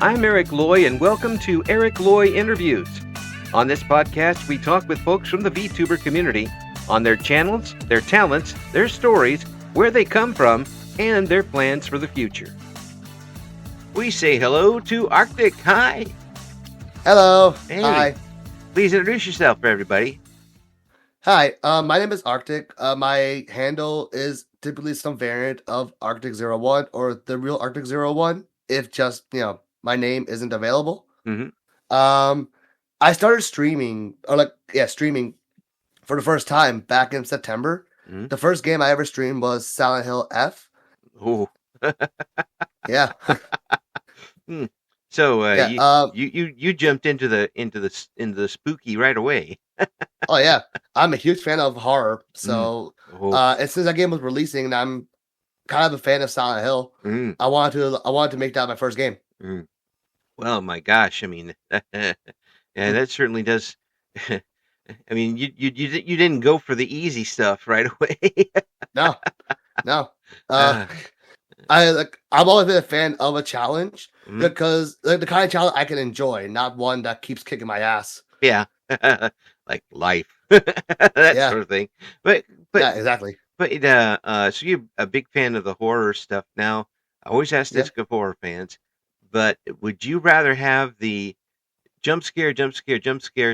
I'm Eric Loy, and welcome to Eric Loy Interviews. On this podcast, we talk with folks from the VTuber community on their channels, their talents, their stories, where they come from, and their plans for the future. We say hello to Arctic. Hi. Hello. Hey. Hi. Please introduce yourself for everybody. Hi. My name is Arctic. My handle is typically some variant of Arctic01 or the real Arctic01, if just, my name isn't available. Mm-hmm. I started streaming for the first time back in September. Mm-hmm. The first game I ever streamed was Silent Hill F. Ooh. Yeah. So you jumped into the spooky right away. Oh yeah, I'm a huge fan of horror. So as soon as that game was releasing, and I'm kind of a fan of Silent Hill, I wanted to make that my first game. Well, my gosh, I mean, yeah, that certainly does. I mean, you didn't go for the easy stuff right away. No. I've always been a fan of a challenge because the kind of challenge I can enjoy, not one that keeps kicking my ass. Yeah, like life, that sort of thing. But yeah, exactly. But so you're a big fan of the horror stuff now. I always ask this of horror fans, but would you rather have the jump scare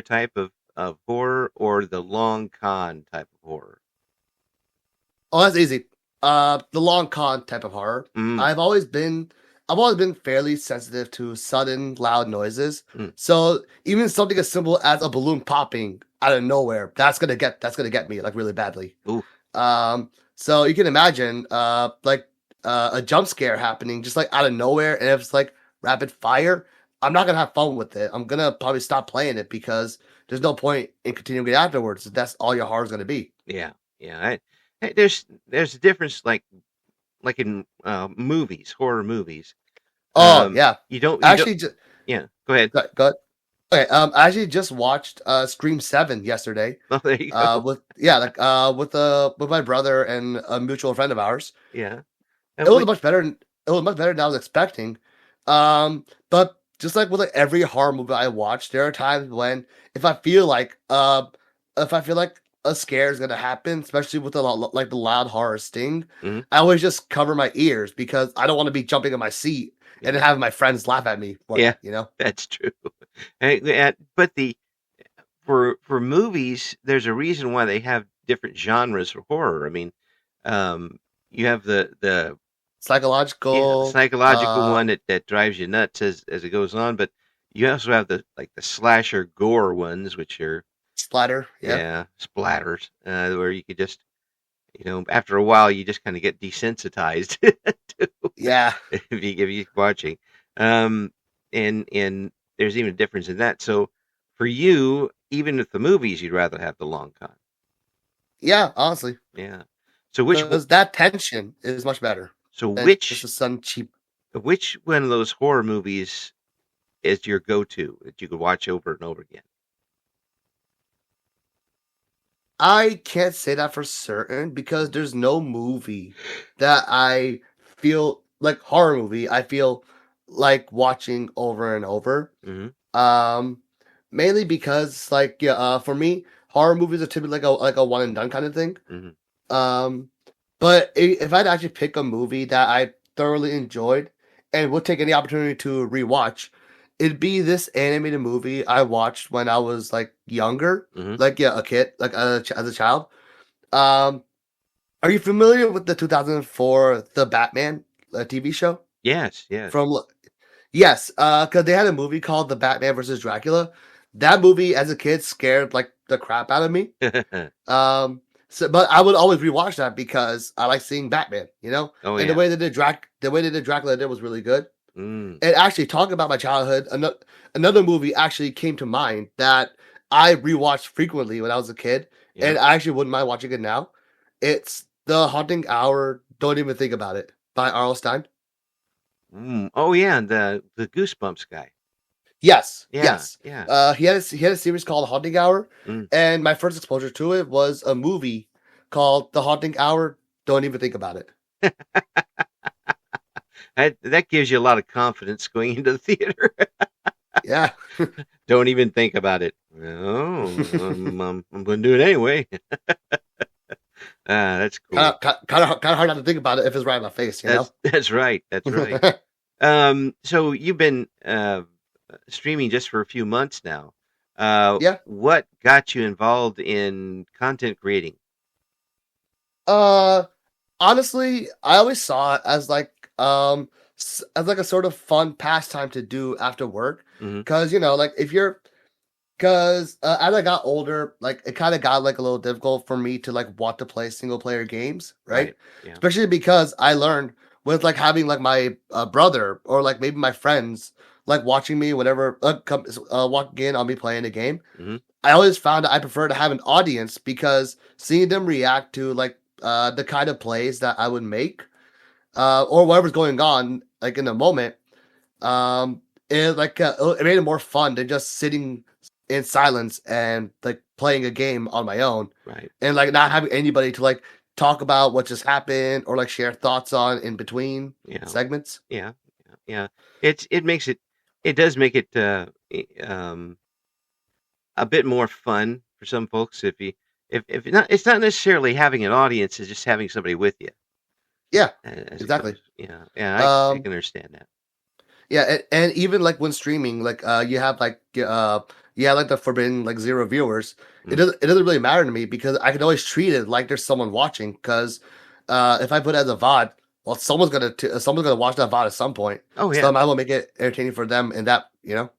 type of horror or the long con type of horror? Oh, that's easy. The long con type of horror. I've always been fairly sensitive to sudden loud noises. So even something as simple as a balloon popping out of nowhere, that's gonna get me like really badly. Ooh. So you can imagine a jump scare happening just like out of nowhere, and if it's like rapid fire, I'm not gonna have fun with it. I'm gonna probably stop playing it because there's no point in continuing it afterwards. That's all your horror is gonna be. Yeah. There's a difference, like in movies, horror movies. Oh yeah, you actually. Yeah, go ahead. Go ahead. Okay, I actually just watched Scream 7 yesterday. Oh, there you go. With my brother and a mutual friend of ours. Yeah, it was much better. It was much better than I was expecting. But just like with every horror movie I watch, there are times when if I feel like a scare is gonna happen, especially with the loud horror sting, I always just cover my ears because I don't want to be jumping in my seat and then having my friends laugh at me. That's true. But for movies, there's a reason why they have different genres for horror. I mean, you have the psychological one that drives you nuts as it goes on, but you also have the slasher gore ones, which are splatter, splatters, where you could just, after a while, you just kind of get desensitized if you keep watching. And there's even a difference in that. So for you, even with the movies, you'd rather have the long con. Yeah, honestly. Yeah. So because that tension is much better. So which cheap? Which one of those horror movies is your go-to that you could watch over and over again? I can't say that for certain because there's no movie that I feel like horror movie I feel like watching over and over. Mainly because for me, horror movies are typically like a one and done kind of thing. But if I'd actually pick a movie that I thoroughly enjoyed and would take any opportunity to rewatch, it'd be this animated movie I watched when I was younger, a kid, as a child. Are you familiar with the 2004 The Batman TV show? Yes. Yes, because they had a movie called The Batman versus Dracula. That movie, as a kid, scared the crap out of me. But I would always rewatch that because I like seeing Batman, Oh, and the way they did Dracula was really good. And actually, talking about my childhood, another movie actually came to mind that I rewatched frequently when I was a kid, and I actually wouldn't mind watching it now. It's The Haunting Hour. Don't Even Think About It by R.L. Stine. Oh yeah, the Goosebumps guy. Yes. Yeah. Yes. Yeah. He had a series called Haunting Hour, and my first exposure to it was a movie called The Haunting Hour. Don't Even Think About It. That gives you a lot of confidence going into the theater. Yeah. Don't even think about it. No, I'm going to do it anyway. That's cool. Kind of hard not to think about it if it's right in my face, you know? That's right. That's right. So you've been streaming just for a few months now. Yeah. What got you involved in content creating? Uh, Honestly, I always saw it as as like a sort of fun pastime to do after work. Hmm. Cause you know, like if you're Because as I got older, like it kind of got like a little difficult for me to like want to play single player games, right? Right. Yeah. Especially because I learned with like having like my brother or like maybe my friends like watching me whenever walking in on me playing a game. Hmm. I always found that I prefer to have an audience because seeing them react to like the kind of plays that I would make or whatever's going on like in the moment um, it made it more fun than just sitting in silence and like playing a game on my own, Right. and like not having anybody to like talk about what just happened or like share thoughts on in between Yeah. segments. Yeah. Yeah. It makes it. It does make it a bit more fun for some folks if it's not necessarily having an audience, it's just having somebody with you Yeah, as it exactly. goes. Yeah. Yeah. I Um, can understand that. yeah, and even like when streaming, like you have like the forbidden like zero viewers. Mm. It doesn't really matter to me because I can always treat it like there's someone watching. Because if I put it as a VOD, well, someone's gonna watch that VOD at some point. Oh So yeah. I might as well make it entertaining for them, and that you know.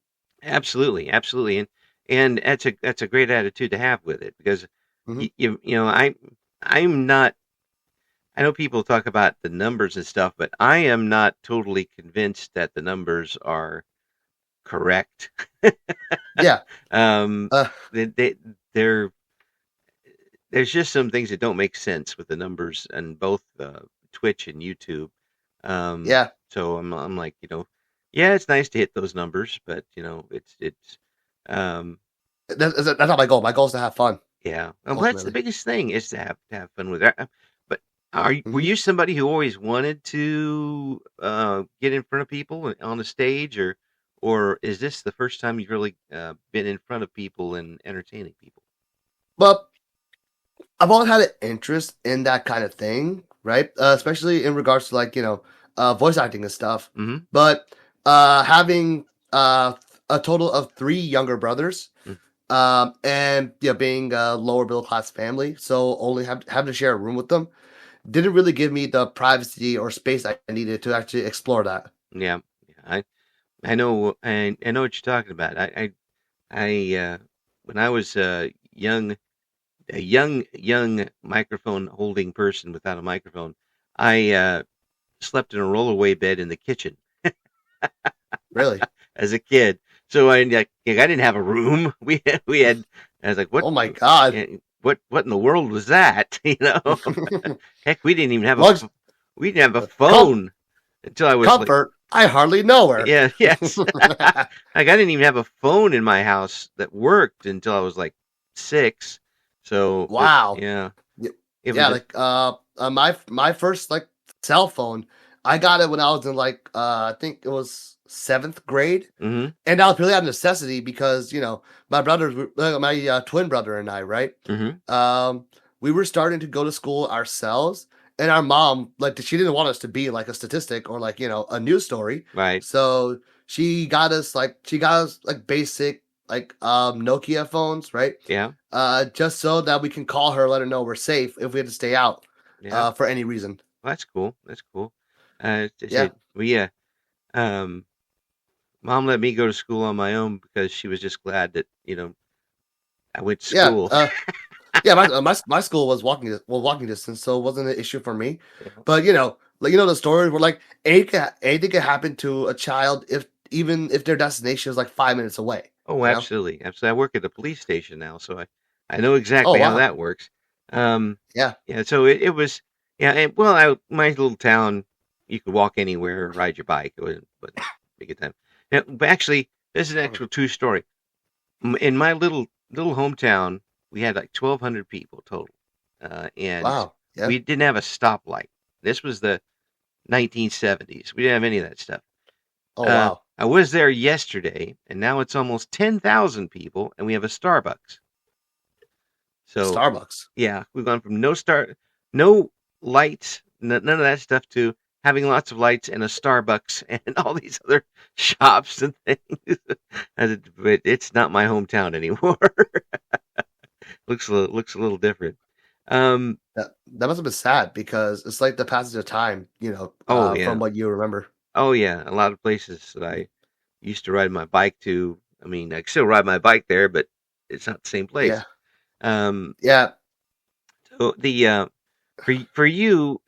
Absolutely. Absolutely. And that's a great attitude to have with it because Hmm. I'm not. I know people talk about the numbers and stuff, but I am not totally convinced that the numbers are correct. Yeah. um, Uh, they're there's just some things that don't make sense with the numbers on both Twitch and YouTube. Um, yeah. so I'm like, yeah, it's nice to hit those numbers, but it's um, That's not my goal. My goal is to have fun yeah. Well, that's the ultimately. biggest thing is to have fun with it. But were Hmm. you somebody who always wanted to get in front of people on a stage, or is this the first time you've really been in front of people and entertaining people? But I've always had an interest in that kind of thing, right? Especially in regards to like voice acting and stuff. Hmm. But having a total of three younger brothers, and being a lower middle class family, so only having to share a room with them didn't really give me the privacy or space I needed to actually explore that. Yeah, yeah. I know I know what you're talking about. I when I was a young microphone holding person without a microphone, I slept in a rollaway bed in the kitchen Really? as a kid. So I didn't have a room. We had. I was like, Oh my god! what in the world was that? Heck, we didn't even have Much we didn't have a com- phone until I was like, comfort. I hardly know her. yeah, yes. Like I didn't even have a phone in my house that worked until I was like 6. So Wow. yeah, Y- it Yeah, was like my first like cell phone, I got it when I was in like I think it was seventh grade, mm-hmm, and that was really out of necessity because my brothers, my twin brother and I, right? mm-hmm, Um, we were starting to go to school ourselves, and our mom like she didn't want us to be like a statistic or like a news story, right, so she got us like basic like Nokia phones, right? yeah, Just so that we can call her, let her know we're safe if we had to stay out, yeah. for any reason. Well, that's cool. That's cool. I Yeah, said um, mom let me go to school on my own because she was just glad that I went to yeah, school. yeah. My school was walking distance, so it wasn't an issue for me. Yeah. But like the stories were like anything can happen to a child even if their destination is like 5 minutes away. Oh, You know? absolutely, absolutely. I work at the police station now, so I know Oh exactly how wow. that works. Um, Yeah. yeah, so it was, yeah, and, well, my little town, you could walk anywhere, ride your bike. It wasn't a good time. Now, but actually, this is an Mhm. actual true story. In my little hometown, we had like 1,200 people total, and Wow. Yeah. we didn't have a stoplight. This was the 1970s. We didn't have any of that stuff. Oh wow. I was there yesterday, and now it's almost 10,000 people, and we have a Starbucks. So Starbucks. yeah, we've gone from no lights, none of that stuff to having lots of lights and a Starbucks and all these other shops and things. But it's not my hometown anymore. Looks a little different. Um, That must have been sad because it's like the passage of time, oh from yeah, what you remember. oh yeah. A lot of places that I used to ride my bike to. I mean, I still ride my bike there, but it's not the same place. Yeah. Um, Yeah. so the for you,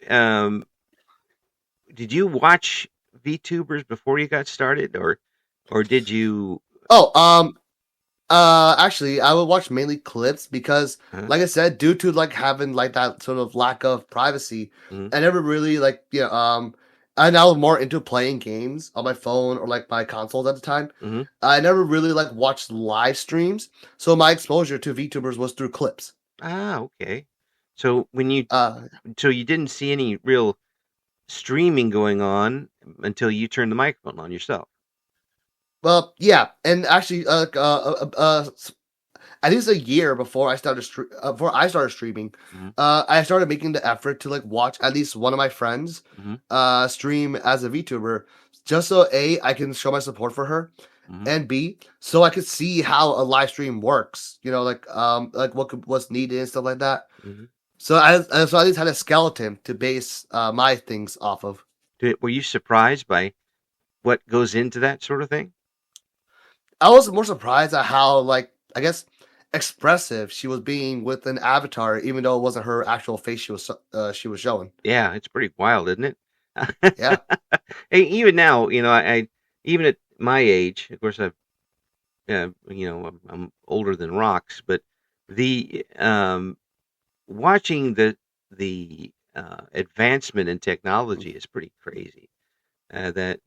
did you watch VTubers before you got started, or did you? Oh, actually, I would watch mainly clips because, Huh? like I said, due to like having like that sort of lack of privacy, Mm-hmm, I never really like I now more into playing games on my phone or like my consoles at the time. mm-hmm. I never really like watched live streams, so my exposure to VTubers was through clips. Ah, okay. So when you Uh, so you didn't see any real streaming going on until you turned the microphone on yourself. well, yeah, and actually, at least a year before I started streaming, Mm-hmm, I started making the effort to like watch at least one of my friends mm-hmm, stream as a VTuber, just so A, I can show my support for her, mm-hmm, and B, so I could see how a live stream works. Like what's needed and stuff like that. mm-hmm. So I at least had a skeleton to base my things off of. Were you surprised by what goes into that sort of thing? I was more surprised at how like I guess expressive she was being with an avatar, even though it wasn't her actual face she was showing. Yeah, it's pretty wild, isn't it? Yeah. Hey, even now, I even at my age, of course, I'm older than rocks, but the watching the advancement in technology is pretty crazy. That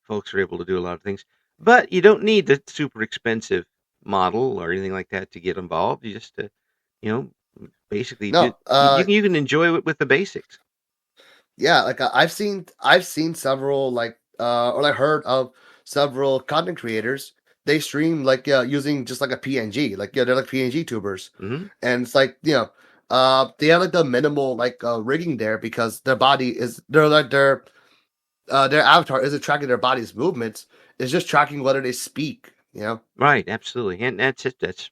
folks are able to do a lot of things, but you don't need the super expensive model or anything like that to get involved. You just, you know, basically do No. you can enjoy it with the basics. Yeah. Like I've seen several like or like heard of several content creators. They stream like using just like a PNG. Like they're like PNG tubers, Hmm. and it's like they have like the minimal like rigging there because their body is they're like their avatar isn't tracking their body's movements. It's just tracking whether they speak. Right, absolutely, and that's it. That's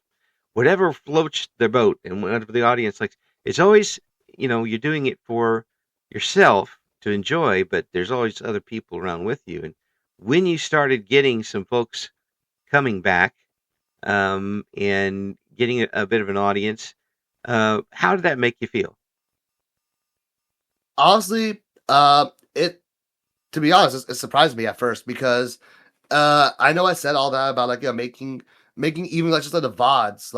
whatever floats their boat and whatever the audience likes. It's always, you're doing it for yourself to enjoy, but there's always other people around with you. And when you started getting some folks coming back, and getting a bit of an audience, how did that make you feel? Honestly, it to be honest, it surprised me at first because I know I said all that about like making even like just like the VODs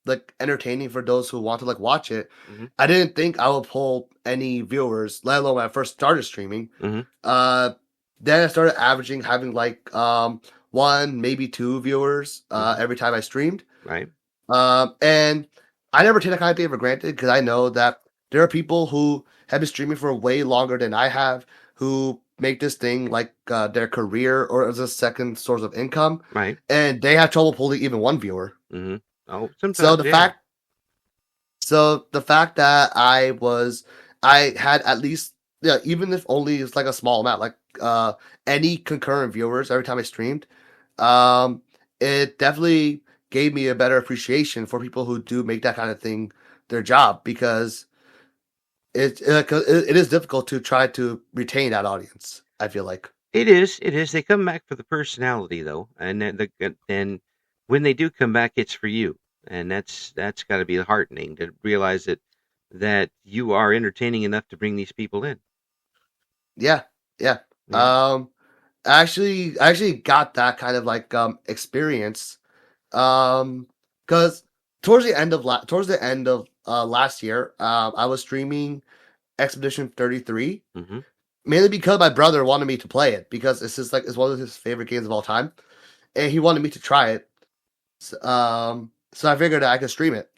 like entertaining for those who want to like watch it. Hmm. I didn't think I would pull any viewers, let alone when I first started streaming. Hmm. Uh, then I started averaging having like one maybe two viewers Hmm. every time I streamed. Right. And I never take that kind of thing for granted because I know that there are people who have been streaming for way longer than I have who make this thing like their career or as a second source of income, Right. and they have trouble pulling even one viewer. Hmm. Oh, So sometimes, the yeah. fact, so the fact that I had at least yeah, even if only it's like a small amount, like any concurrent viewers every time I streamed, um, it definitely gave me a better appreciation for people who do make that kind of thing their job because 'cause it is difficult to try to retain that audience. I feel like. It is. It is. They come back for the personality, though, and then when they do come back, it's for you, and that's got to be heartening to realize that you are entertaining enough to bring these people in. Yeah, yeah. Yeah. Um, I actually got that kind of like experience because towards the end of last year, I was streaming Expedition 33 Hmm. mainly because my brother wanted me to play it because it's one of his favorite games of all time, and he wanted me to try it. So I figured that I could stream it.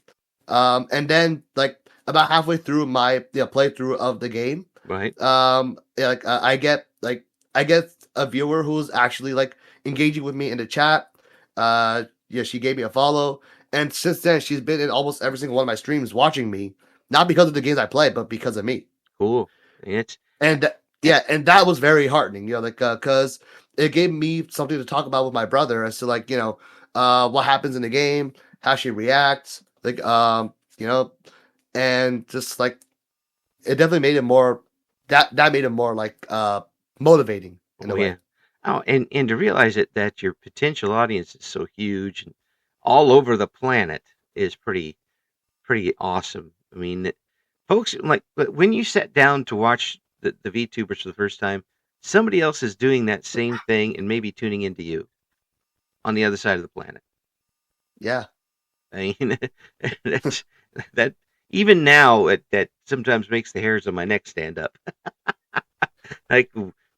And then like about halfway through my playthrough of the game, Right. Yeah, like I get a viewer who's actually like engaging with me in the chat. Yeah, she gave me a follow, and since then she's been in almost every single one of my streams watching me, not because of the games I play, but because of me. Cool. It's And yeah, and that was very heartening, like because it gave me something to talk about with my brother as to like what happens in the game, how she reacts, like and just like it definitely made it more that made it more like motivating in oh a yeah. way. Oh, and to realize that your potential audience is so huge and all over the planet is pretty awesome. I mean, folks, like when you sat down to watch the VTubers for the first time, somebody else is doing that same thing and maybe tuning into you on the other side of the planet. Yeah. I mean, that's that even now that sometimes makes the hairs on my neck stand up. Like,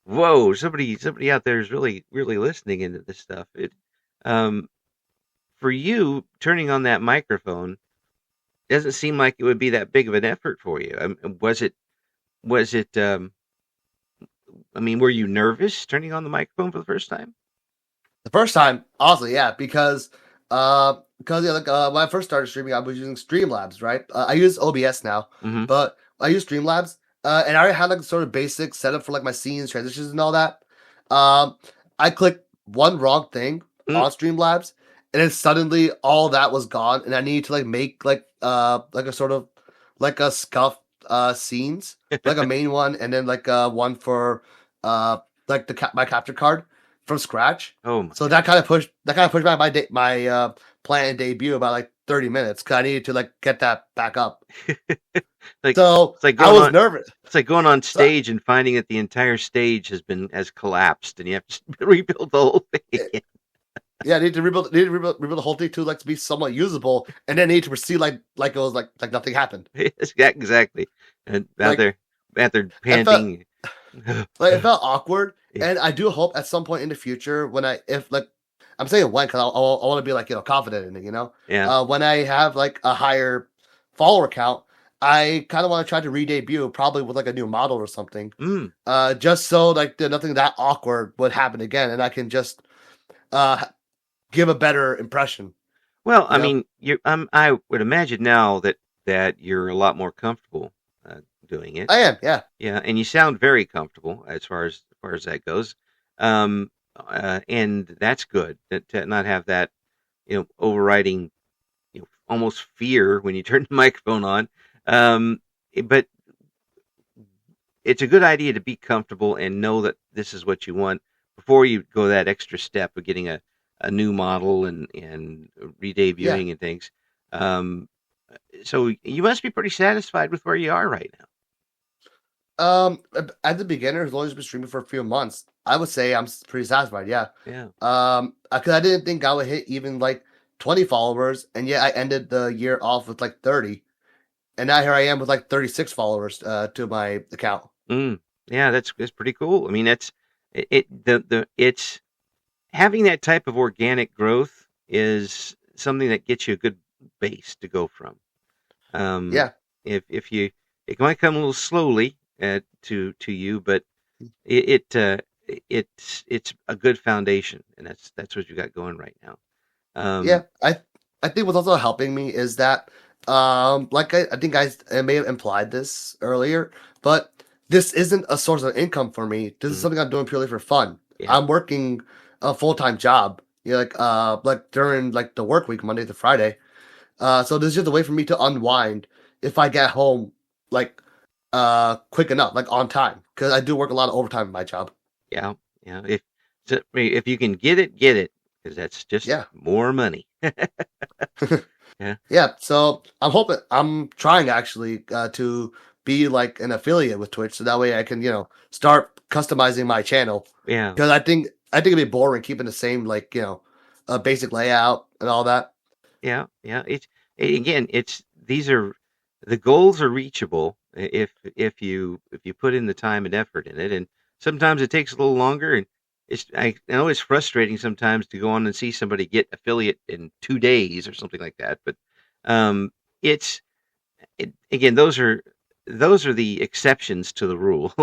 whoa, somebody out there is really listening into this stuff. Um, for you turning on that microphone doesn't seem like it would be that big of an effort for you. Was it? I mean, were you nervous turning on the microphone for the first time? The first time, honestly, yeah, because yeah, like when I first started streaming, I was using Streamlabs, right? I use OBS now, Mm-hmm. but I use Streamlabs, and I already had like sort of basic setup for like my scenes, transitions, and all that. Um, I clicked one wrong thing Mm. on Streamlabs, and then suddenly all that was gone, and I needed to like make like a sort of like a scuff scenes, like a main one, and then like one for like my capture card from scratch. Oh my So god! that kind of pushed back my planned debut about like 30 minutes because I needed to like get that back up. Like So it's like I going was on. nervous. It's like going on So stage and finding that the entire stage has collapsed, and you have to rebuild the whole thing again. yeah, I need to rebuild the whole thing to be somewhat usable, and then need to proceed like it was like nothing happened. Yes, yeah, exactly. And Like out there I felt panting. like it felt awkward, Yeah. and I do hope at some point in the future when if like I'm saying when because I want to be like confident in it, Yeah. when I have like a higher follower count, I kind of want to try to re-debut probably with like a new model or something, Mm. just so like nothing that awkward would happen again, and I can just uh give a better impression. Well, You I know, mean, I would imagine now that you're a lot more comfortable doing it. I am, yeah, Yeah, and you sound very comfortable as far as that goes. And that's good to not have that, overriding, almost fear when you turn the microphone on. But it's a good idea to be comfortable and know that this is what you want before you go that extra step of getting a new model and yeah. re-debuting and things. Um, so you must be pretty satisfied with where you are right now. As a beginner who's only been streaming for a few months, I would say I'm pretty satisfied. Yeah. Yeah. Because I didn't think I would hit even like 20 followers, and yet I ended the year off with like 30, and now here I am with like 36 followers to my account. Mm, yeah, that's pretty cool. I mean, it's having that type of organic growth is something that gets you a good base to go from. Um, Yeah, if you it might come a little slowly to you, but it's a good foundation, and that's what you got going right now. yeah. Um, I think what's also helping me is that like I think I may have implied this earlier, but this isn't a source of income for me. This is mm, something I'm doing purely for fun. yeah, I'm working a full-time job, like during like the work week, Monday to Friday. So this is just a way for me to unwind if I get home like quick enough, like on time, because I do work a lot of overtime in my job. yeah, yeah. If you can get it, because that's just Yeah. more money. Yeah, Yeah, so I'm trying actually to be like an affiliate with Twitch, so that way I can start customizing my channel yeah. because I think it'd be boring keeping the same like basic layout and all that. Yeah, yeah. Again, it's these are the goals are reachable if you put in the time and effort in it, and sometimes it takes a little longer. And I know it's frustrating sometimes to go on and see somebody get affiliate in 2 days or something like that. But um, it's again those are those are the exceptions to the rule.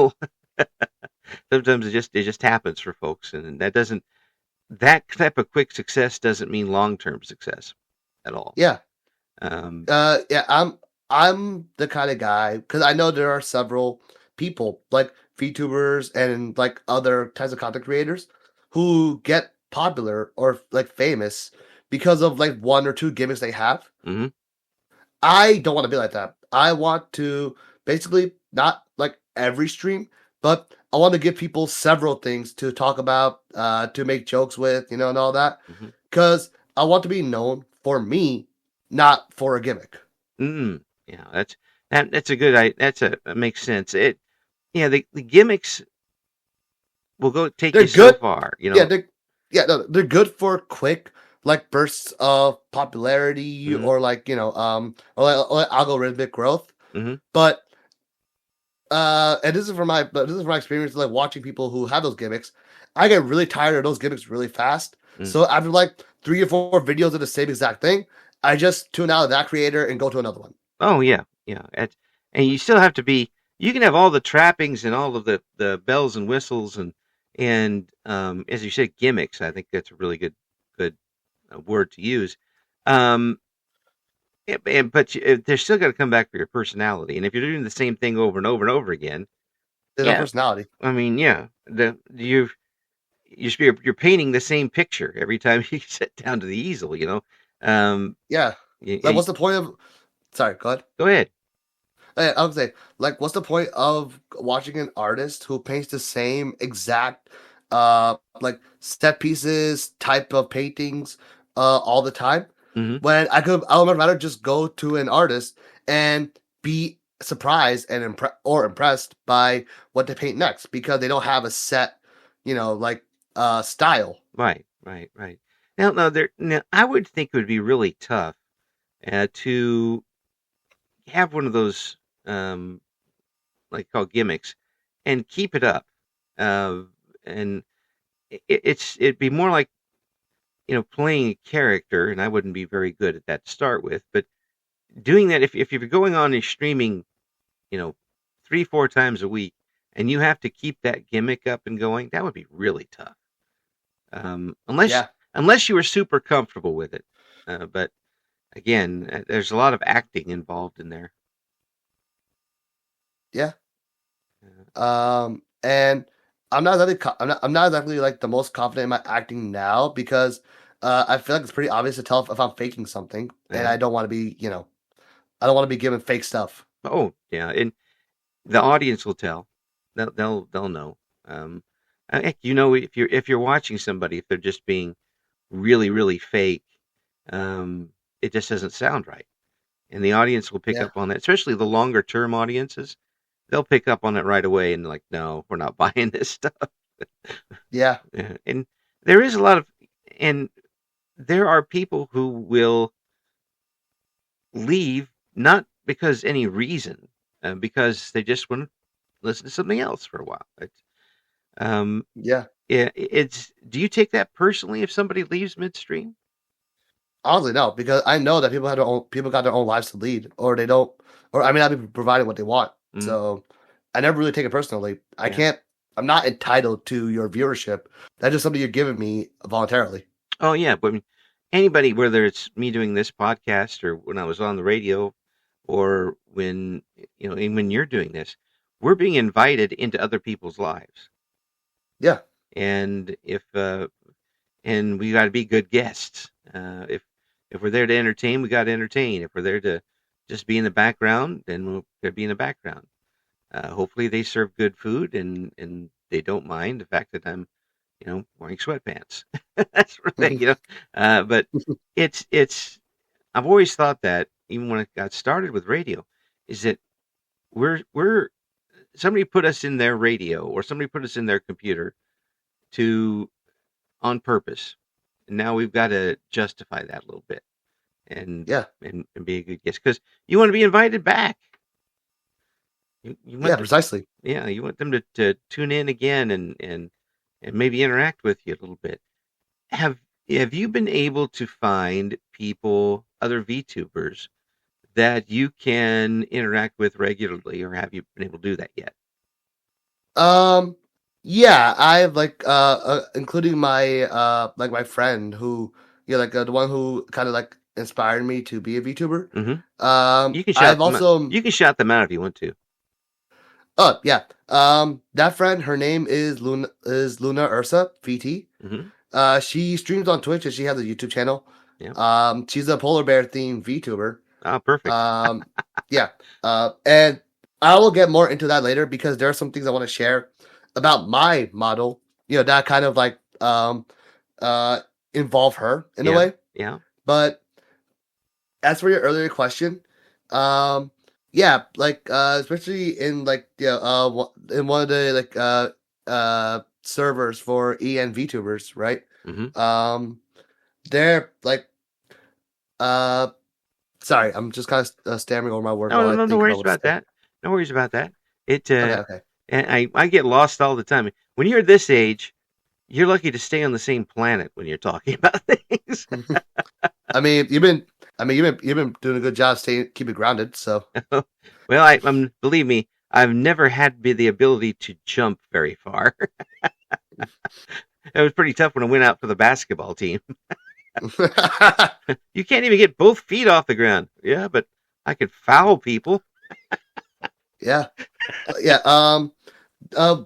Sometimes it just happens for folks, and that type of quick success doesn't mean long-term success at all. Yeah. Um, Yeah, I'm the kind of guy, because I know there are several people like VTubers and like other types of content creators who get popular or like famous because of like one or two gimmicks they have. mhm. I don't want to be like that. I want to basically not like every stream, but I want to give people several things to talk about, to make jokes with, and all that, Mhm. because I want to be known for me, not for a gimmick. Yeah, that's a good that makes sense. Yeah, the gimmicks will go take They're you so good. far, you Yeah, know. they're good for quick like bursts of popularity, Mhm. or like or like algorithmic growth. Mhm. But and this is from my experience like watching people who have those gimmicks. I get really tired of those gimmicks really fast. Mm. So after like 3 or 4 videos of the same exact thing, I just tune out of that creator and go to another one. Oh yeah, yeah. And you still have to be. You can have all the trappings and all of the bells and whistles and as you said, gimmicks. I think that's a really good word to use. Um, but they're still got to come back for your personality. And if you're doing the same thing over and over and over again, There's no yeah, personality. I mean, yeah, you're painting the same picture every time you sit down to the easel. Um, Yeah. Like, what's the point of? Sorry, go ahead. go ahead. I would say, like, what's the point of watching an artist who paints the same exact, like set pieces, type of paintings, all the time? Hmm. When I would rather just go to an artist and be surprised and impressed by what they paint next, because they don't have a set, like style. Right, right, right. Now, I would think it would be really tough to have one of those, like called gimmicks, and keep it up. And it'd be more like playing a character, and I wouldn't be very good at that to start with. But doing that, if you're going on and streaming, you know, 3-4 times a week, and you have to keep that gimmick up and going, that would be really tough. Unless Yeah, unless you were super comfortable with it. But again, there's a lot of acting involved in there. yeah. Uh, And I'm not exactly like the most confident in my acting now, because I feel like it's pretty obvious to tell if I'm faking something, and uh, I don't want to be given fake stuff. oh yeah, and the audience will tell. They'll know. Um, Heck, if you're watching somebody, if they're just being really fake, um, it just doesn't sound right, and the audience will pick Yeah, up on that. Especially the longer term audiences, they'll pick up on it right away and like, no, we're not buying this stuff. yeah, And there is a lot of, and there are people who will leave not because any reason, because they just want to listen to something else for a while. Um, yeah. do you take that personally if somebody leaves midstream? Honestly, no, because I know that people got their own lives to lead, or they don't, or I mean, I'll be providing what they want. Mm, So I never really take it personally. yeah. I'm not entitled to your viewership. That's just something you're giving me voluntarily. Oh yeah, but I mean, anybody, whether it's me doing this podcast or when I was on the radio, or when even when you're doing this, we're being invited into other people's lives, Yeah, and and we got to be good guests. If we're there to entertain, we got to entertain. If we're there to just be in the background, then we'll be in the background. Hopefully, they serve good food and they don't mind the fact that I'm wearing sweatpants. That sort of thing. But it's I've always thought that even when I got started with radio, is that we're somebody put us in their radio or somebody put us in their computer to on purpose. And now we've got to justify that a little bit and yeah, and be a good guest because you want to be invited back. You yeah, want them, precisely. yeah, you want them to tune in again and maybe interact with you a little bit. Have have you been able to find people, other VTubers that you can interact with regularly, or have you been able to do that yet? Um, yeah, I've including my like my friend who, the one who kind of like inspired me to be a VTuber. Hmm. You can shout I've them out. also You can shout them out if you want to. oh yeah, that friend, her name is Luna Ursa VT. Hmm. She streams on Twitch and she has a YouTube channel. Yeah. She's a polar bear themed VTuber. Oh, perfect. Um, yeah. And I will get more into that later because there are some things I want to share about my model, that kind of like uh involve her in a Yeah. way. Yeah. But as for your earlier question, um yeah, especially in in one of the servers for EN VTubers, right? Hmm. Um they're like uh sorry, I'm just kind of stammering over my words No, while no, I no, no think about worries what to about say. that. No worries about that. It Okay, okay. and I get lost all the time. When you're this age, you're lucky to stay on the same planet when you're talking about things. I mean, you've been doing a good job staying keep it grounded. So Well, believe me, I've never had the ability to jump very far. It was pretty tough when I went out for the basketball team. You can't even get both feet off the ground. Yeah, but I could foul people. yeah, yeah.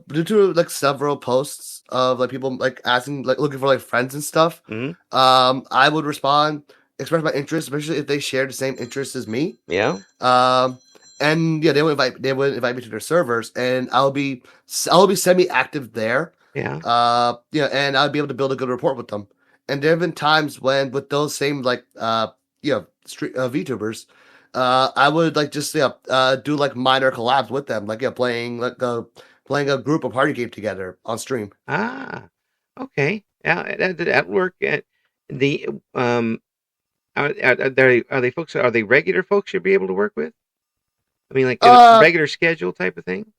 Due to like several posts of like people like asking like looking for like friends and stuff, Hmm. I would respond, express my interest, especially if they share the same interests as me. Yeah, Um, and yeah, they would invite me to their servers, and I'll be semi-active there. yeah. And I'll be able to build a good rapport with them. And there have been times when with those same VTubers, I would like just do like minor collabs with them, like playing a group or party game together on stream. Ah, okay. Yeah, that work. The are they folks? Are they regular folks you'll be able to work with? I mean, like a Uh, regular schedule type of thing.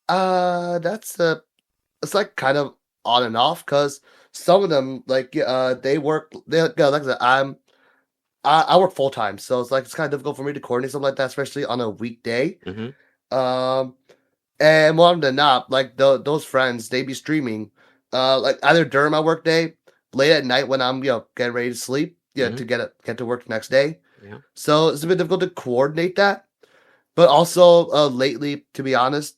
that's it's like kind of on and off because some of them like I said, I work full time, so it's kind of difficult for me to coordinate something like that, especially on a weekday. Hmm. Um, and more often than not, like those friends, they be streaming, like either during my work day, late at night when I'm getting ready to sleep, Hmm. to get to work the next day. Yeah. So it's a bit difficult to coordinate that. But also lately, to be honest,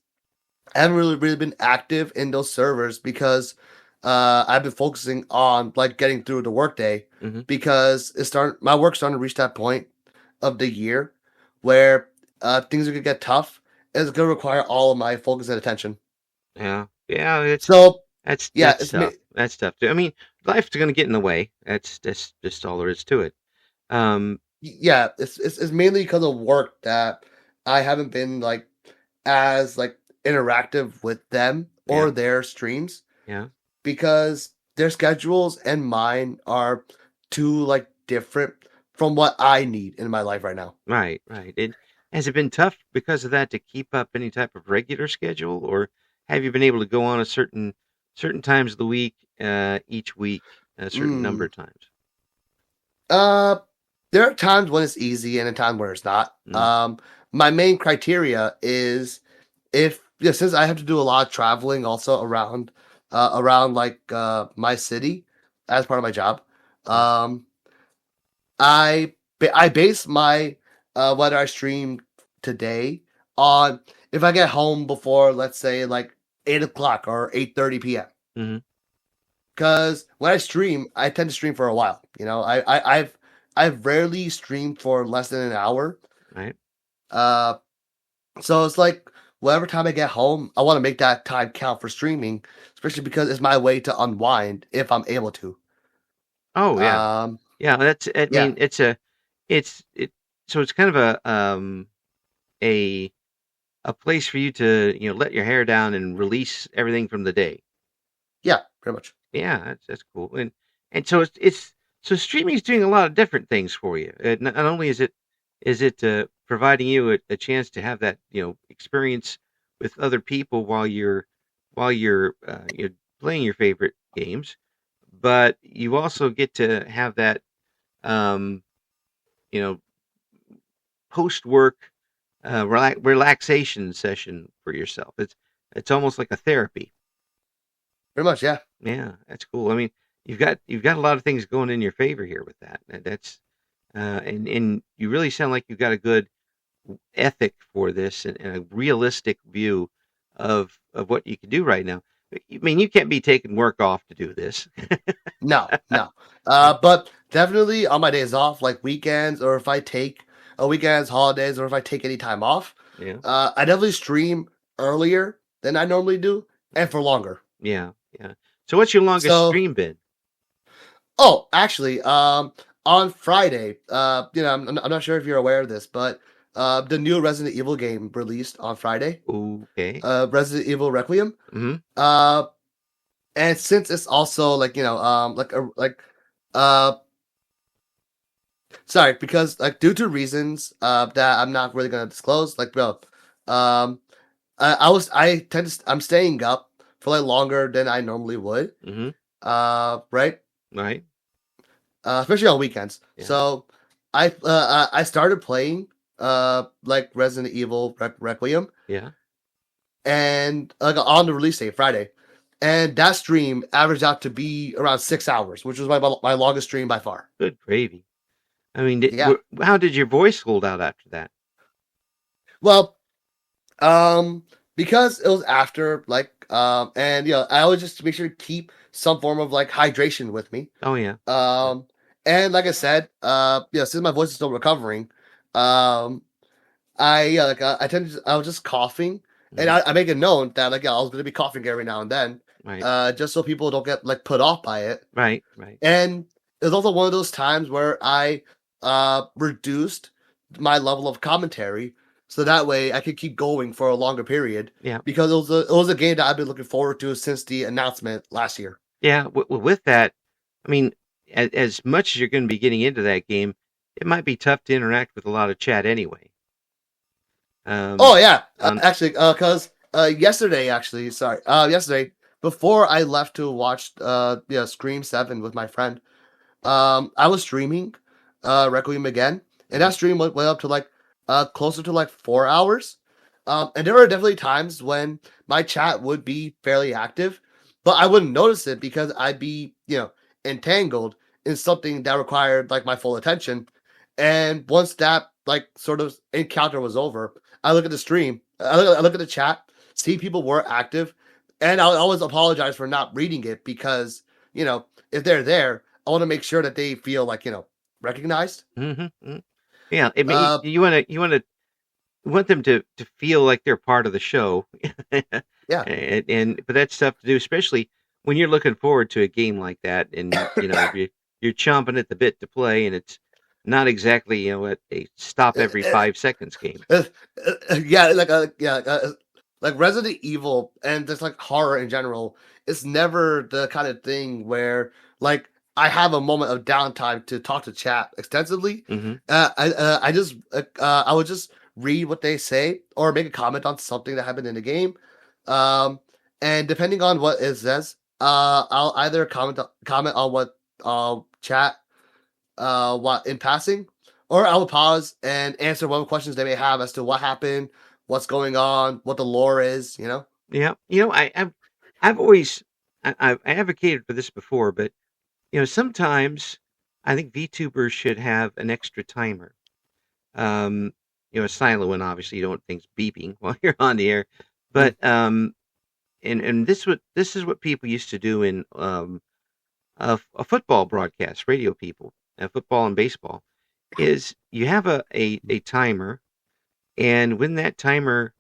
I haven't really been active in those servers because I've been focusing on like getting through the workday Hmm. because my work's starting to reach that point of the year where things are gonna get tough and it's gonna require all of my focus and attention. Yeah. Yeah. It's So that's yeah, that's tough. That's tough too. I mean, life's going to get in the way. That's just all there is to it. Um. it's mainly because of work that I haven't been like as like interactive with them Yeah. or their streams Yeah. because their schedules and mine are too like different from what I need in my life right now. Right. Right. Has it been tough because of that to keep up any type of regular schedule, or have you been able to go on a certain times of the week, each week, a certain number Mm. of times? Uh, there are times when it's easy and a time where it's not. Mm. My main criteria is since I have to do a lot of traveling also around my city as part of my job. Yeah. Um, I base my whether I stream today on if I get home before, let's say, like 8 o'clock or 8:30 p.m. Hmm. Because when I stream, I tend to stream for a while. I've rarely streamed for less than an hour. Right. Uh, so it's like whatever time I get home, I want to make that time count for streaming, especially because it's my way to unwind if I'm able to. Oh yeah. Um, Yeah. That's. I yeah, mean, it's it. So it's kind of a a place for you to let your hair down and release everything from the day. yeah, pretty much. Yeah, that's cool. And so it's so streaming is doing a lot of different things for you. Not only is it providing you a chance to have that experience with other people while you're playing your favorite games, but you also get to have that you know, post work relaxation session for yourself. It's almost like a therapy. Pretty much, yeah. Yeah, that's cool. I mean, you've got a lot of things going in your favor here with that. That's and you really sound like you've got a good ethic for this and a realistic view of what you can do right now. I mean, you can't be taking work off to do this. No, no. But definitely on my days off, like weekends, or if I take weekends, holidays, or if I take any time off, Yeah, I definitely stream earlier than I normally do and for longer. yeah, yeah. So, what's your longest So, stream been? oh, actually, on Friday, I'm not sure if you're aware of this, but the new Resident Evil game released on Friday, Okay. Resident Evil Requiem. Mm-hmm. Uh, and since it's also like uh sorry, because like due to reasons that I'm not really gonna disclose, like bro, um I'm staying up for like longer than I normally would. Mm-hmm. Right? Right. Especially on weekends. Yeah. So I started playing like Resident Evil Requiem, Yeah. and like on the release date, Friday. And that stream averaged out to be around 6 hours, which was my longest stream by far. Good gravy. I mean, Yeah. how did your voice hold out after that? Well, because it was after and I always just make sure to keep some form of like hydration with me. Oh yeah. And like I said, since my voice is still recovering, um, I was just coughing, and Mhm. I make it known that I was gonna be coughing every now and then, Right. just so people don't get like put off by it. Right. Right. And it was also one of those times where I reduced my level of commentary so that way I could keep going for a longer period, Yeah. because it was a game that I've been looking forward to since the announcement last year. Yeah. With that, I mean, as much as you're going to be getting into that game, it might be tough to interact with a lot of chat anyway. Oh yeah, On actually, because yesterday before I left to watch Scream 7 with my friend, I was streaming Requiem again, and that Mhm. stream went up to like closer to like 4 hours. And there were definitely times when my chat would be fairly active, but I wouldn't notice it because I'd be entangled in something that required like my full attention. And once that like sort of encounter was over, I look at the stream, I look at the chat, see people were active, and I'll always apologize for not reading it because if they're there, I want to make sure that they feel like recognized. Mhm, mhm. Yeah, I mean, Uh, you want them to feel like they're part of the show, yeah. and but that's tough to do, especially when you're looking forward to a game like that, and you're chomping at the bit to play, and it's not exactly a stop every 5 seconds game. Uh, yeah, like Resident Evil and just like horror in general, it's never the kind of thing where like I have a moment of downtime to talk to chat extensively. Hmm. I would just read what they say or make a comment on something that happened in the game, um, and depending on what it says, I'll either comment on what chat what in passing, or I will pause and answer what questions they may have as to what happened, what's going on, what the lore is. Yeah, I've always I've advocated for this before, but sometimes I think VTubers should have an extra timer. Um, a silent one, obviously. You don't want things beeping while you're on the air. Mm. But and this is what people used to do in a football broadcast, radio people, football and baseball, is you have a timer, and when that timer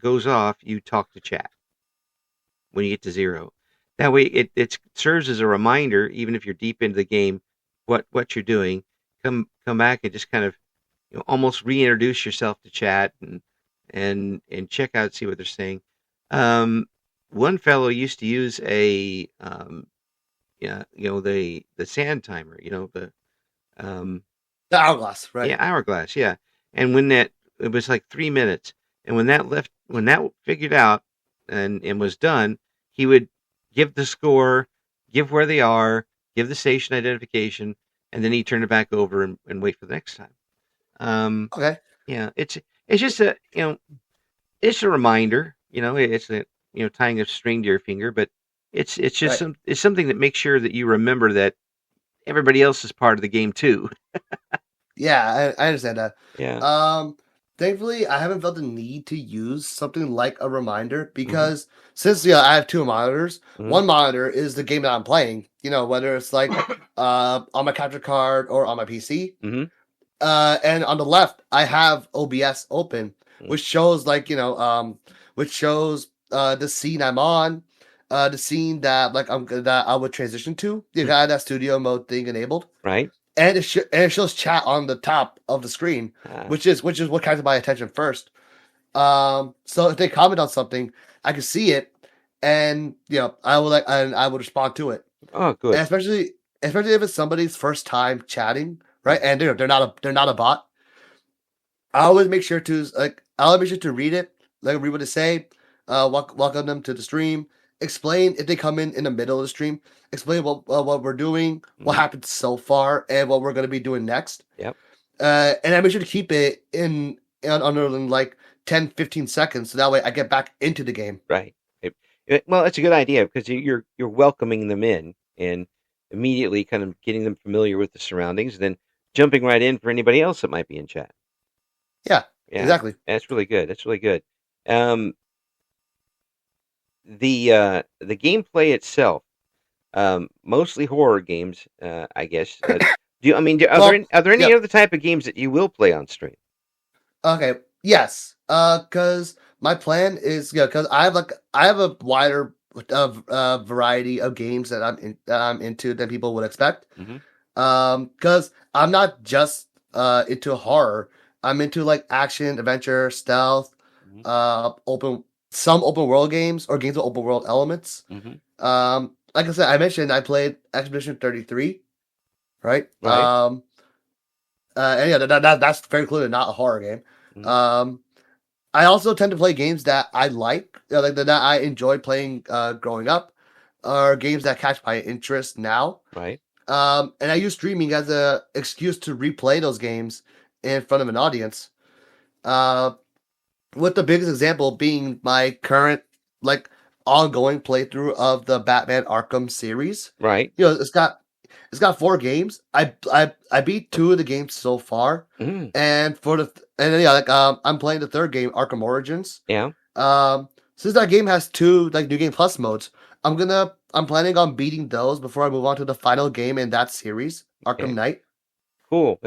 goes off, you talk to chat when you get to zero. That way, it serves as a reminder, even if you're deep into the game, what you're doing. Come back and just kind of almost reintroduce yourself to chat and check out, see what they're saying. Um, One fellow used to use a yeah, the sand timer, um, The hourglass, right? yeah, hourglass, yeah. And when that it was like 3 minutes, and when that figured out and was done, he would give the score, give where they are, give the station identification, and then he turned it back over and wait for the next time. Okay. Yeah, it's just a it's a reminder. It's a tying a string to your finger, but it's just Right. it's something that makes sure that you remember that everybody else is part of the game too. Yeah, I understand that. Yeah. Um, Thankfully, I haven't felt the need to use something like a reminder Hmm. because since I have two monitors, Hmm. one monitor is the game that I'm playing. Whether it's like on my capture card or on my PC. Hmm. And on the left, I have OBS open, which shows which shows the scene I'm on, the scene that that I would transition to. You got that studio mode thing enabled, Right. and it shows chat on the top of the screen, Ah, which is what catches my attention first. So if they comment on something, I can see it, and I would respond to it, oh, and good. especially if it's somebody's first time chatting, right? And they're not a bot. I always make sure to I always make sure to read it, like read what they say, welcome them to the stream, explain if they come in the middle of the stream, explain what we're doing, what Hmm. happened so far, and what we're gonna be doing next. Yep. And I make sure to keep it in under than like 10, 15 seconds, so that way I get back into the game. Right. Well, it's a good idea because you're welcoming them in and immediately kind of getting them familiar with the surroundings, and then jumping right in for anybody else that might be in chat. Yeah, Yeah, exactly. that's really good. That's really good. Um, the gameplay itself, mostly horror games, I guess. Are there Well, any, are there any yeah. other type of games that you will play on stream? Okay. Yes. Because my plan is because I have a wider variety of games that I'm into than people would expect. Hmm. Because I'm not just into horror. I'm into like action, adventure, stealth, Hmm. open world games or games with open world elements. Hmm. Like I said, I mentioned I played Expedition 33, right? Right. And yeah, that's very clearly not a horror game. Hmm. Um, I also tend to play games that I like that I enjoyed playing growing up, or games that catch my interest now. Right. And I use streaming as a excuse to replay those games in front of an audience. Uh, with the biggest example being my current like ongoing playthrough of the Batman Arkham series. Right. It's got 4 games. I beat 2 of the games so far, Mm. and then yeah, I'm playing the third game, Arkham Origins. Yeah. Since that game has 2 like New Game Plus modes, I'm planning on beating those before I move on to the final game in that series, Arkham Okay. Knight. Cool.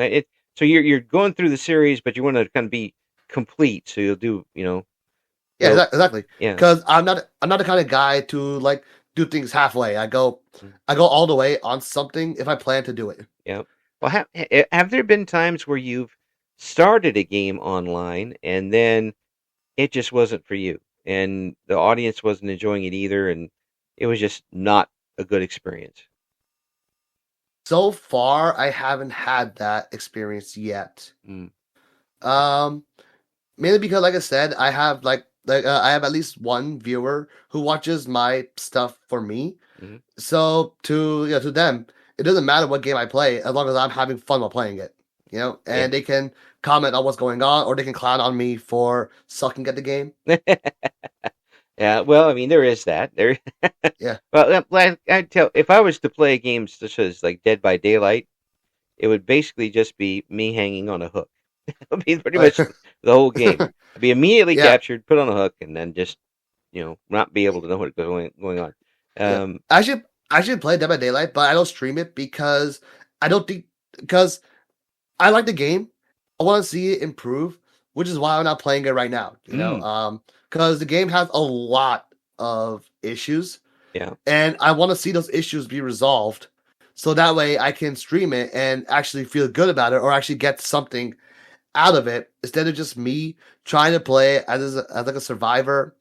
So you're going through the series, but you want to kind of be complete. So you'll do Yeah, you'll exactly. yeah. Because I'm not the kind of guy to like do things halfway. Mm. I go all the way on something if I plan to do it. Yeah. Well, have there been times where you've started a game online and then it just wasn't for you, and the audience wasn't enjoying it either, and it was just not a good experience? So far, I haven't had that experience yet. Mm. Um, Mainly because, like I said, I have at least one viewer who watches my stuff for me. Hmm. So to them, it doesn't matter what game I play as long as I'm having fun while playing it. Yeah. And they can comment on what's going on, or they can clown on me for sucking at the game. Yeah. Well, I mean, there is that. There. Yeah, Well, I tell if I was to play games such as like Dead by Daylight, it would basically just be me hanging on a hook. It would be pretty like much the whole game. I'd be immediately yeah, captured, put on a hook, and then just not be able to know what's going on. yeah. Um, I should play Dead by Daylight, but I don't stream it because I don't think because I like the game. I want to see it improve, which is why I'm not playing it right now. mm, Because the game has a lot of issues, yeah. and I want to see those issues be resolved, so that way I can stream it and actually feel good about it, or actually get something out of it instead of just me trying to play as like a survivor,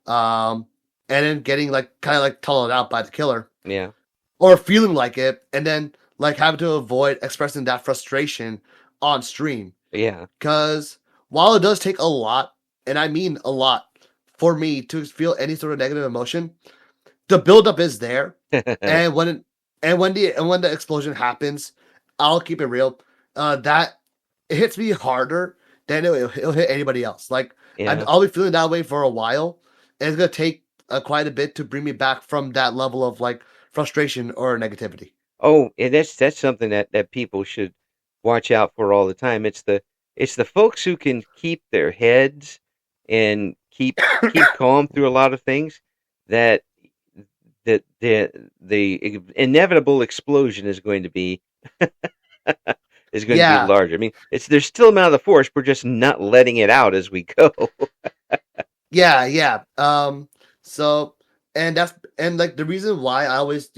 um, and then getting like kind of like tunneled out by the killer, Yeah. or feeling like it, and then like having to avoid expressing that frustration on stream. Yeah. Because while it does take a lot, and I mean a lot, for me to feel any sort of negative emotion, the buildup is there, and when the explosion happens, I'll keep it real. That it hits me harder than it'll hit anybody else. Like Yeah. I'll be feeling that way for a while, and it's gonna take quite a bit to bring me back from that level of like frustration or negativity. Oh, and that's something that people should watch out for all the time. It's the folks who can keep their heads and keep calm through a lot of things that the inevitable explosion is going to be is going to be Yeah, larger. I mean, there's still amount of the force. We're just not letting it out as we go. yeah. So and like the reason why I always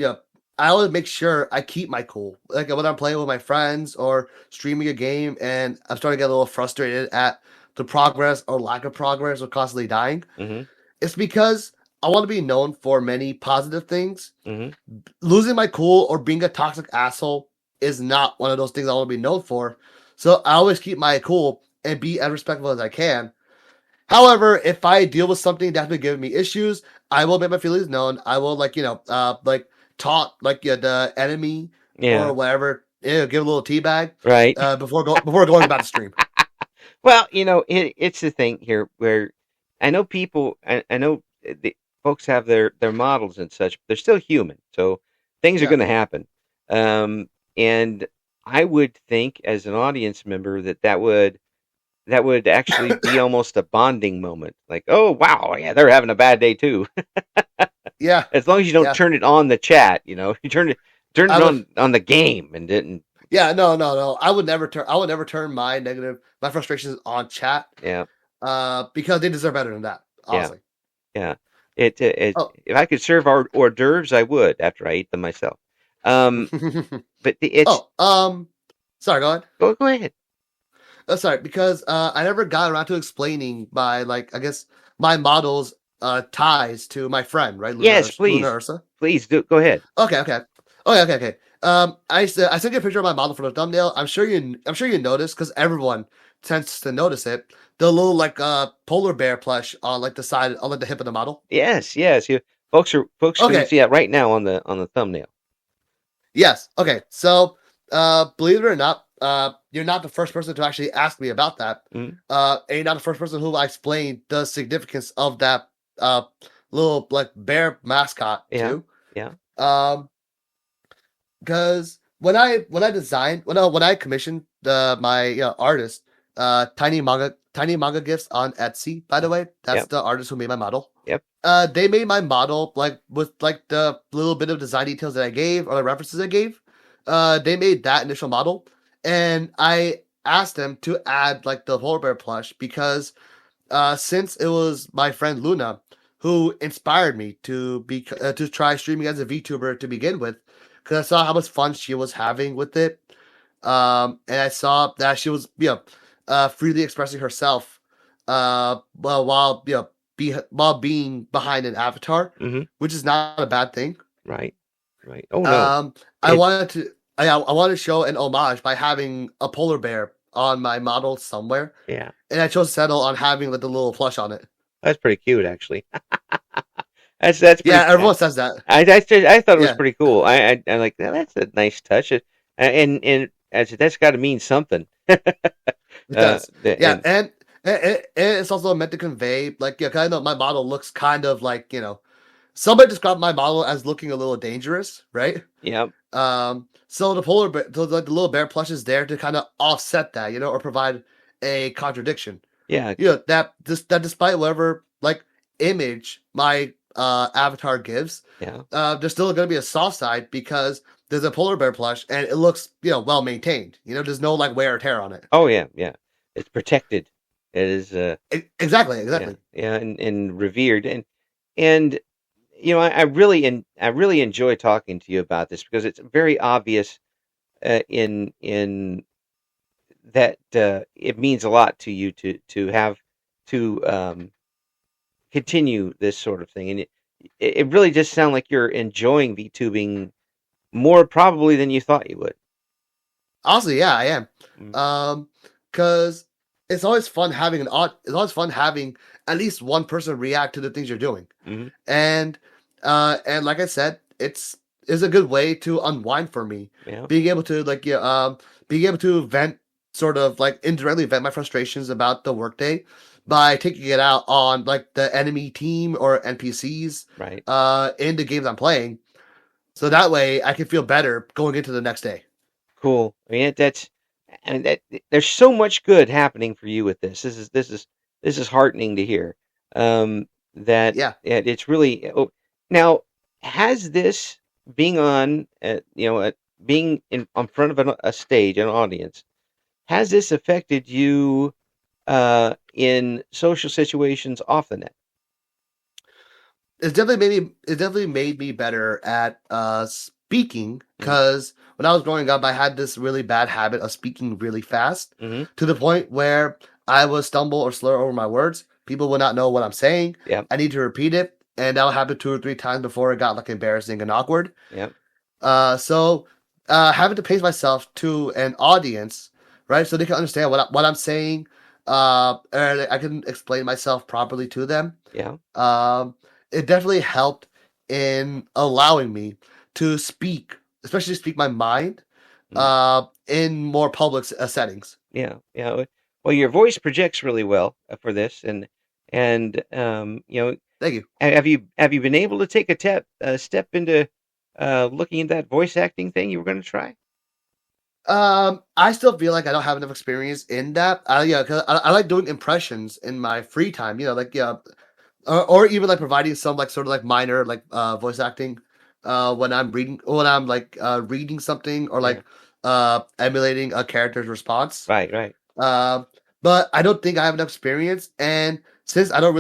make sure I keep my cool. Like when I'm playing with my friends or streaming a game and I'm starting to get a little frustrated at the progress or lack of progress or constantly dying, Hmm. it's because I want to be known for many positive things. Hmm. Losing my cool or being a toxic asshole is not one of those things I want to be known for. So I always keep my cool and be as respectful as I can. However, if I deal with something that's been giving me issues, I will make my feelings known. I will like taunt like the enemy Yeah. or whatever. Give a little teabag Right. before going about the stream. Well, it's the thing here where I know people, I know the folks have their models and such, but they're still human, so things are Yeah. going to happen. And I would think, as an audience member, that would actually be almost a bonding moment. Like, oh wow, yeah, they're having a bad day too. Yeah. As long as you don't Yeah. turn it on the chat, you turn I it would. on the game and didn't. Yeah. No. I would never turn. I would never turn my frustrations on chat. Yeah, Because they deserve better than that. yeah. Honestly. Yeah, it Oh. if I could serve hors d'oeuvres, I would after I eat them myself. Um, but it's Oh. Sorry. Go ahead. go ahead. Sorry, because I never got around to explaining my like I guess my model's ties to my friend, right? Yes, Luna please, Ursa. please do go ahead. Okay. I sent you a picture of my model for the thumbnail. I'm sure you noticed because everyone tends to notice it. The little like polar bear plush on like the side on like the hip of the model. Yes, yes. Folks can Okay. see that right now on the thumbnail. Yes. Okay. So, believe it or not, you're not the first person to actually ask me about that. Mhm. And you're not the first person who I explained the significance of that uh little like bear mascot Yeah, too. yeah, Um, because when I commissioned my artist, tiny manga gifts on Etsy. By the way, that's yep, the artist who made my model. yep. They made my model like with like the little bit of design details that I gave or the references I gave. They made that initial model, and I asked them to add like the polar bear plush because since it was my friend Luna who inspired me to try streaming as a VTuber to begin with, because I saw how much fun she was having with it, and I saw that she was freely expressing herself, while while being behind an avatar, Hmm. which is not a bad thing. Right, right. Oh no, Um, I it. wanted to I wanted to show an homage by having a polar bear on my model somewhere, Yeah, and I chose to settle on having like the little plush on it. that's pretty cute actually. That's Yeah, pretty. everyone says that. I thought it was Yeah, pretty cool. I like that's a nice touch. And that's got to mean something. it does. Yeah, And and it's also meant to convey like kind of my model looks kind of like somebody described my model as looking a little dangerous, right? yeah, So the polar bear, so like the little bear plush is there to kind of offset that, or provide a contradiction. yeah, That despite whatever like image my avatar gives, yeah. there's still going to be a soft side because there's a polar bear plush and it looks well maintained. There's no like wear or tear on it. Oh yeah, yeah. It's protected. It is. Exactly, Yeah, exactly. yeah, and revered, and I really enjoy talking to you about this because it's very obvious in that it means a lot to you to have to continue this sort of thing, and it really just sounds like you're enjoying VTubing more probably than you thought you would. Honestly, yeah, I am. Mm. Because it's always fun having at least one person react to the things you're doing. Mm-hmm. And like I said, it's a good way to unwind for me. Yeah. Being able to being able to vent sort of like indirectly vent my frustrations about the workday by taking it out on like the enemy team or NPCs Right. in the games I'm playing. So that way I can feel better going into the next day. Cool. I mean, that there's so much good happening for you with this. This is heartening to hear. That Yeah. it's really now has this being on, being in front of a stage, an audience, has this affected you in social situations off the net? It definitely made me better at speaking, because when I was growing up I had this really bad habit of speaking really fast Mm-hmm. to the point where I would stumble or slur over my words. People would not know what I'm saying. Yep. I need to repeat it, and that would happen 2 or 3 times before it got like embarrassing and awkward. Yep. So having to pace myself to an audience, right, so they can understand what I'm saying, and I can explain myself properly to them. Yeah. It definitely helped in allowing me to speak, especially speak my mind, Mm. in more public settings. Yeah. Yeah. Well, your voice projects really well for this, and Thank you. have you been able to take a step into looking at that voice acting thing you were going to try? I still feel like I don't have enough experience in that. Yeah, because I like doing impressions in my free time. Like, yeah, or even like providing some like sort of like minor like voice acting when I'm like reading something, or Yeah. like emulating a character's response. Right. Right. Um, but I don't think I have enough experience, and since I don't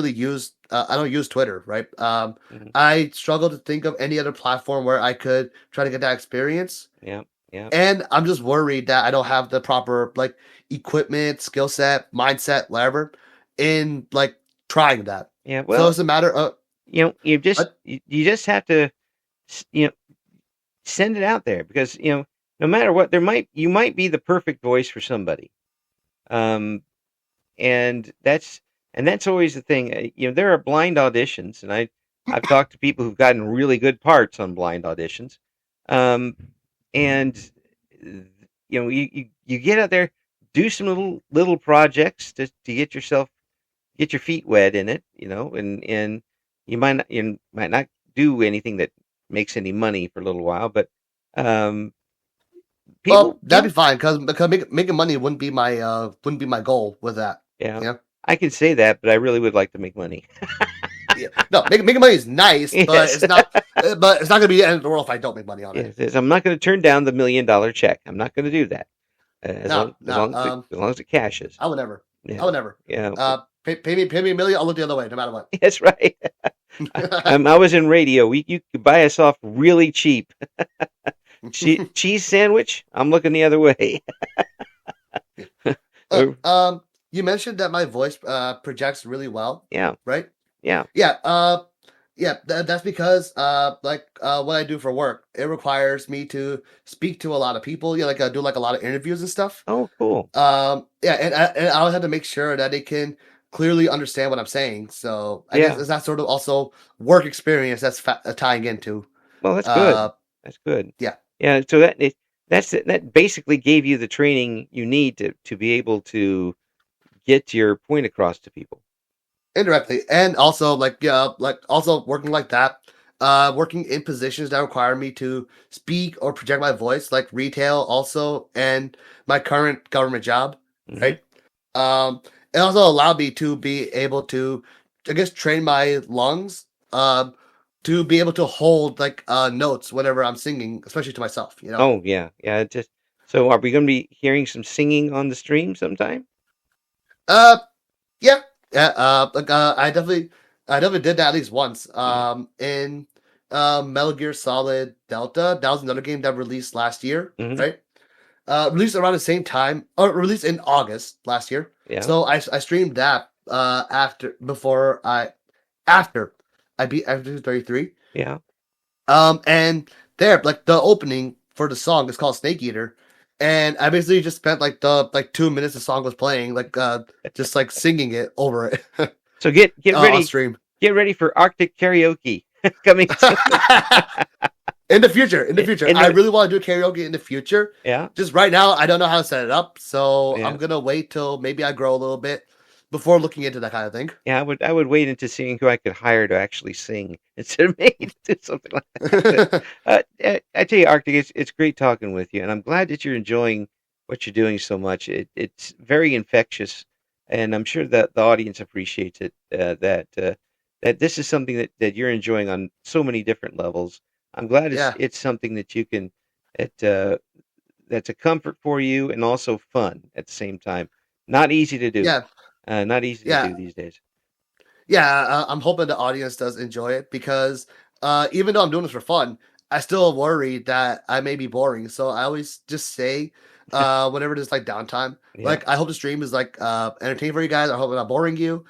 use Twitter, right? Hmm. I struggle to think of any other platform where I could try to get that experience, Yeah. Yeah. and I'm just worried that I don't have the proper like equipment, skill set, mindset, whatever, in like trying that. Yeah. So Well, it's a matter of but you just have to you know send it out there, because no matter what, you might be the perfect voice for somebody. Um, and that's always the thing. There are blind auditions, and I've talked to people who've gotten really good parts on blind auditions. Um, and you get out there, do some little projects to get your feet wet in it, and you might not do anything that makes any money for a little while, but um, well, people, that'd be fine, because making money wouldn't be my goal with that. yeah, You know? I can say that, but I really would like to make money. Yeah. No, making money is nice, but Yes. it's not. But it's not gonna be the end of the world if I don't make money on it. Yes, I'm not going to turn down the $1 million check. I'm not going to do that. As No, long as no. long as as long as it cashes. I would never. I Yeah, would never. yeah, Pay me a million. I'll look the other way, no matter what. that's right. I was in radio. You could buy us off really cheap. Cheese sandwich. I'm looking the other way. You mentioned that my voice projects really well, Yeah, right? yeah. Yeah. Yeah. That's because what I do for work, it requires me to speak to a lot of people. Yeah, like I do like a lot of interviews and stuff. Oh, cool. Yeah, and I always have to make sure that they can clearly understand what I'm saying. So I guess Yeah. it's that sort of also work experience that's tying into. Well, that's good. Uh, That's good. yeah, Yeah. So that basically gave you the training you need to be able to get your point across to people. indirectly, and also like also working like that. Working in positions that require me to speak or project my voice, like retail, also, and my current government job, Hmm. right? It also allowed me to be able to, I guess, train my lungs, to be able to hold like notes whenever I'm singing, especially to myself. Oh, yeah, yeah. So, are we going to be hearing some singing on the stream sometime? Uh, yeah, yeah. I definitely did that at least once. Hmm. In Metal Gear Solid Delta, that was another game that released last year, Hmm. right? Released around the same time, or released in August last year. Yeah. So I streamed that after I beat After 33. Yeah. And there, like the opening for the song is called Snake Eater, and I basically just spent like the 2 minutes the song was playing, like just like singing it over it So get on ready. stream. Get ready for Arctic karaoke coming soon. In the future, In I the, really want to do karaoke in the future. yeah, Just right now, I don't know how to set it up, so yeah, I'm gonna wait till maybe I grow a little bit before looking into that kind of thing. yeah. I would wait into seeing who I could hire to actually sing instead of me to do something like that. But I tell you, Arctic, it's great talking with you, and I'm glad that you're enjoying what you're doing so much. It's very infectious, and I'm sure that the audience appreciates it. That this is something that you're enjoying on so many different levels. I'm glad it's Yeah, it's something that you can it that's a comfort for you and also fun at the same time. Not easy to do. yeah, Not easy to yeah, do these days. yeah. I'm hoping the audience does enjoy it because even though I'm doing this for fun, I still worry that I may be boring. So I always just say, whenever there's like downtime, Yeah, like I hope the stream is like entertaining for you guys. I hope I'm not boring you.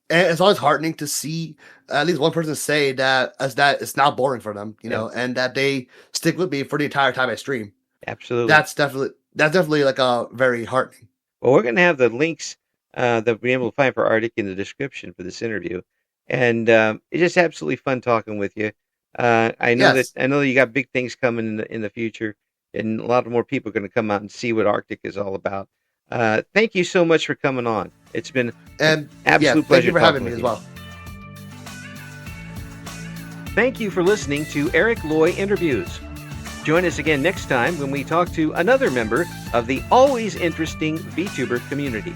And it's always heartening to see at least one person say that as that it's not boring for them, yeah, and that they stick with me for the entire time I stream. absolutely. That's definitely like a very heartening. Well, we're going to have the links that we'll be able to find for Arctic in the description for this interview, and it's just absolutely fun talking with you. Yes, I know that you got big things coming in the future, and a lot more people are going to come out and see what Arctic is all about. Thank you so much for coming on. It's been an and yeah, absolute thank you pleasure for having talking me with as you. well. Thank you for listening to Eric Loy Interviews. Join us again next time when we talk to another member of the always interesting VTuber community.